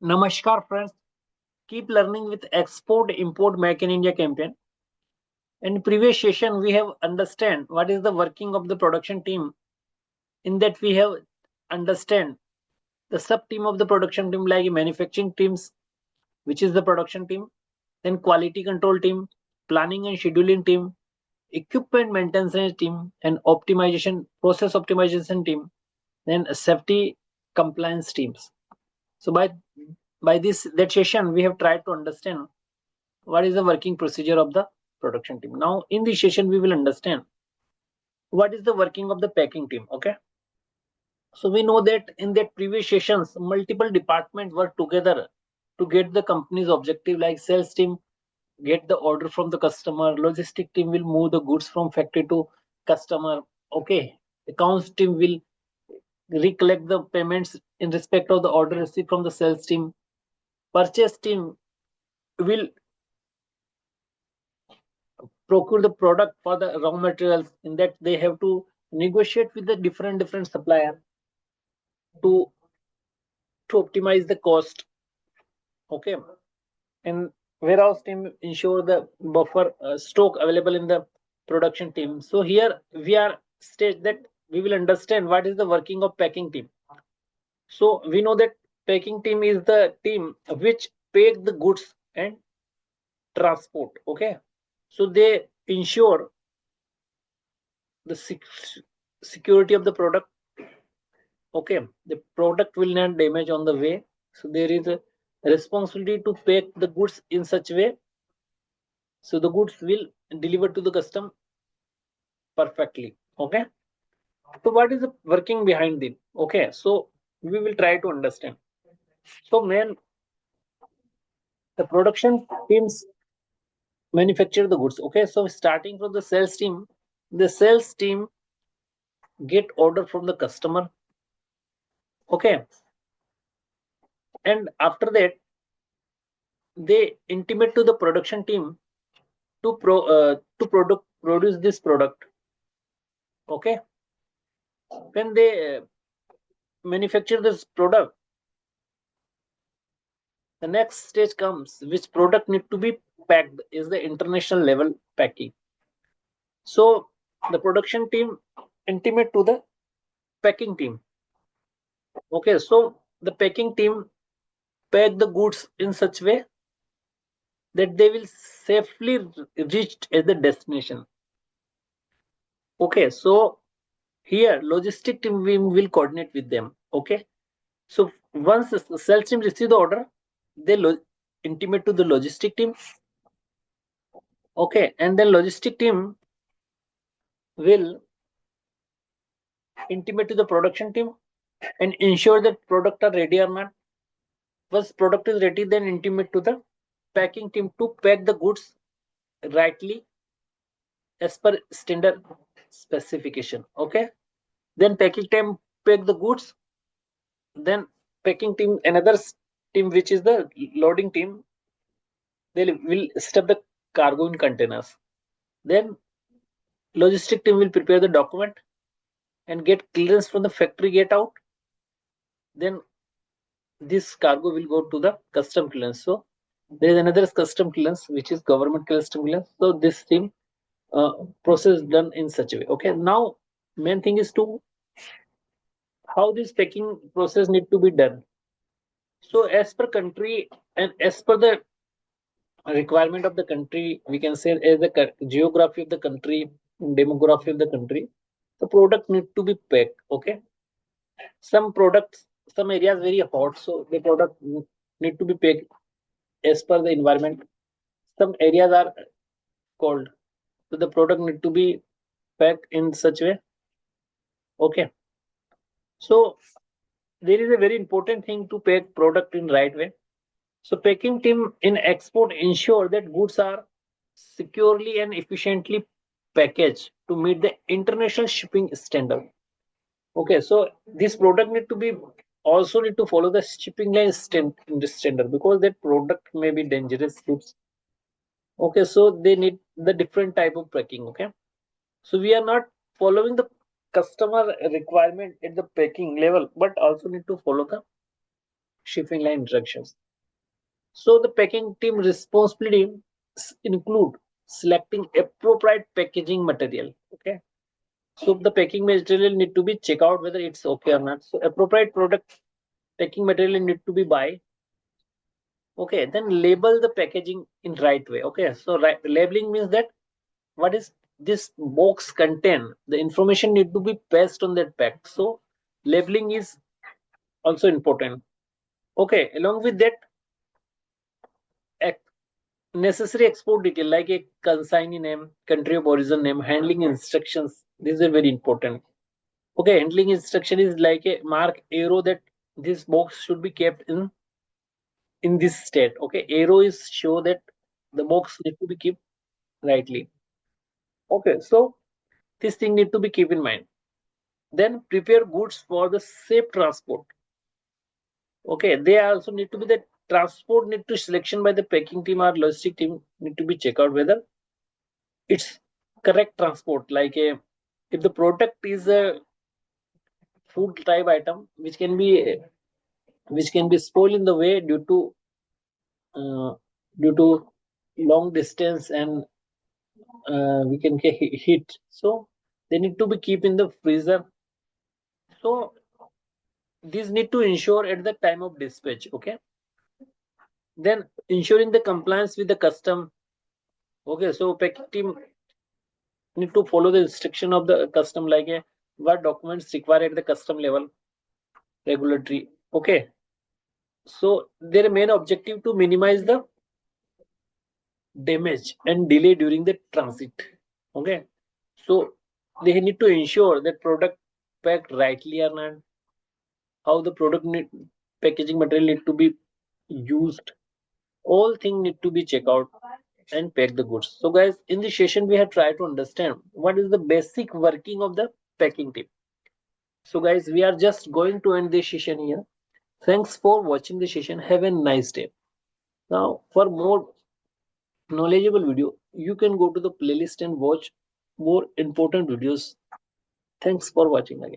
Namaskar friends, keep learning with Export Import Make in India campaign. In previous session we have understand what is the working of the production team. In that we have understand the sub team of the production team like manufacturing teams, which is the production team, then quality control team, planning and scheduling team, equipment maintenance team, and optimization process optimization team, then safety compliance teams. So by this that session we have tried to understand what is the working procedure of the production team. Now in this session we will understand what is the working of the packing team. Okay, so we know that in that previous sessions multiple departments work together to get the company's objective, like sales team get the order from the customer, logistic team will move the goods from factory to customer. Okay, accounts team will recollect the payments in respect of the order received from the sales team, purchase team will procure the product for the raw materials. In that they have to negotiate with the different supplier to optimize the cost. Okay, and warehouse team ensure the buffer stock available in the production team. So here we are stage that we will understand what is the working of packing team. So we know that packing team is the team which pack the goods and transport. Okay, so they ensure the security of the product. Okay, the product will not damage on the way, so there is a responsibility to pack the goods in such way so the goods will deliver to the customer perfectly. Okay, so what is the working behind it? Okay, so we will try to understand. So man, the production teams manufacture the goods. Okay, so starting from the sales team, the sales team get order from the customer. Okay, and after that they intimate to the production team to produce this product. Okay, when they manufacture this product, the next stage comes which product need to be packed is the international level packing. So the production team intimate to the packing team. Okay, so the packing team pack the goods in such way that they will safely reach at the destination. Okay, so here logistic team will coordinate with them. Okay, so once the sales team receive the order, they intimate to the logistic team. Okay, and then logistic team will intimate to the production team and ensure that product are ready or not. Once product is ready, then intimate to the packing team to pack the goods rightly as per standard specification. Okay, then packing team pack the goods, then packing team, another team which is the loading team, they will stuff the cargo in containers. Then logistic team will prepare the document and get clearance from the factory get out. Then this cargo will go to the custom clearance. So there is another custom clearance which is government custom clearance. So this thing process done in such a way. Okay, now main thing is to how this packing process need to be done. So as per country and as per the requirement of the country, we can say as the geography of the country, demography of the country, the product need to be packed. Okay, some products, some areas very hot, so the product need to be packed as per the environment. Some areas are cold, so the product need to be packed in such way. Okay, so there is a very important thing to pack product in right way. So packing team in export ensure that goods are securely and efficiently packaged to meet the international shipping standard. Okay, so this product need to be also need to follow the shipping line standard because that product may be dangerous goods. Okay, so they need the different type of packing. Okay, so we are not following the customer requirement at the packing level, but also need to follow the shipping line instructions. So the packing team responsibility include selecting appropriate packaging material. Okay. So the packing material need to be check out whether it's okay or not. So appropriate product packing material need to be buy. Okay, then label the packaging in right way. Okay, so labeling means that what is this box contain, the information need to be passed on that pack. So labeling is also important. Okay, along with that, necessary export detail like a consignee name, country of origin name, handling instructions, these are very important. Okay, handling instruction is like a mark arrow that this box should be kept in this state. Okay, arrow is show that the box need to be kept rightly. Okay, so this thing need to be keep in mind. Then prepare goods for the safe transport. Okay, they also need to be the transport need to selection by the packing team or logistic team need to be check out whether it's correct transport. Like a if the product is a food type item which can be spoiled in the way uh, due to long distance and we can get heat, so they need to be keep in the freezer. So these need to ensure at the time of dispatch. Okay, then ensuring the compliance with the custom. Okay, so packing team need to follow the instruction of the custom like a what documents required at the custom level regulatory. Okay, so their main objective to minimize the damage and delay during the transit. Okay, so they need to ensure that product packed rightly or not, how the packaging material need to be used, all things need to be checked out and pack the goods. So guys, in this session we have tried to understand what is the basic working of the packing tip. So guys, we are just going to end this session here. Thanks for watching the session. Have a nice day. Now for more knowledgeable video, you can go to the playlist and watch more important videos. Thanks for watching again.